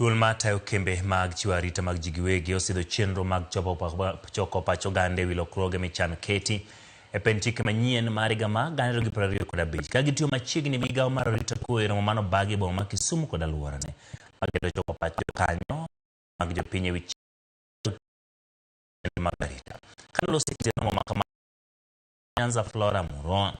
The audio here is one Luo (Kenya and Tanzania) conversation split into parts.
Duol matayo kembe mag chiwo arita mag ji giwegi osidho chenro mag choko pach oganda ewi lokruoge michan keti e pend chike manyien mar higa mar 2025 ka gitiyo machiegni migawo mar arita kwe romo mano bagi boma ma Kisumu kod aluorane maketo choko pach jokanyo mag jopiny ewi mag arita. Kanalo sikite romo makama Nyanza Flora Muro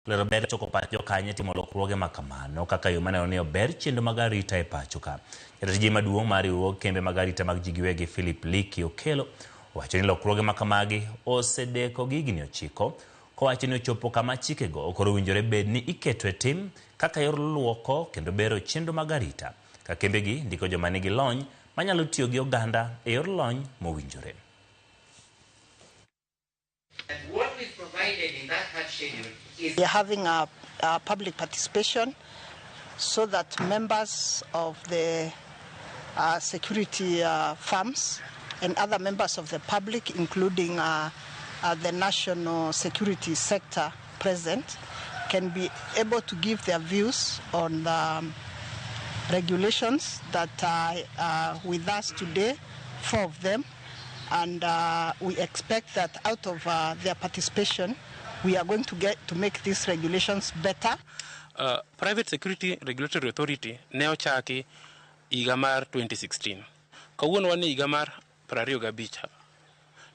lero ber choko pach jokanyo timo lokruoge makamano kaka yo mane omiyo ber chenro mag arita e pacho ka. Jatich maduong' mar riwruog kembe mag arita mag ji giwegi Philip Liki Okelo owacho ni lokruoge makamagi osedeko gigni 9 kowacho ni ochopo kama chikego okoro winjore bed ni iketo e tim kaka yor luoko kendo bero chenro mag arita ka kembegi ndiko joma nigi lony manyalo tiyo gi oganda e yor lony mowinjore. We are having a public participation so that members of the security firms and other members of the public, including the national security sector present, can be able to give their views on the regulations that are with us today, 4 of them. And we expect that out of their participation, we are going to get to make these regulations better. Private Security Regulatory Authority ne ochaki higa mar 2016. Kawuono wan higa mar 25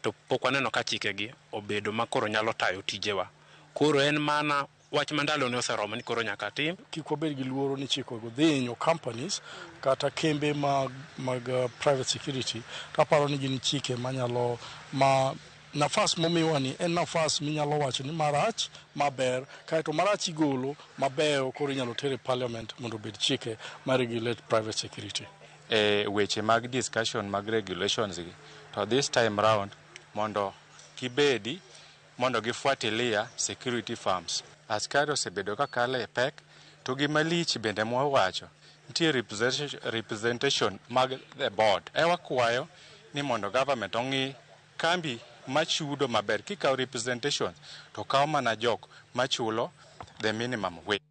to pok waneno ka chikegi obedo makoro nyalo tayo tijewa. Koro en mana wach mandalo ne oseromo ni koro nyaka tim. Kik wabed gi luoro ni chikego dhi hinyo companies kata kembe mag private security. Kaparo ni gin chike manyalo nafas momiwa ni en nafas minyalo wacho ni marach maber kaeto marach igolo mabeyo koro inyalo tere parliament mondo obed chike ma regulate private security. Weche mag discussion mag regulations gi to this time round mondo kibedi mondo gifuatilia security firms. Askari osebedo ka kale pek to gimalich bende mwawacho nitie representation mag the board. Wakwayo ni mondo government ong'i kambi machudo maber kikaw representation to kaw mana jok machulo the minimum wage.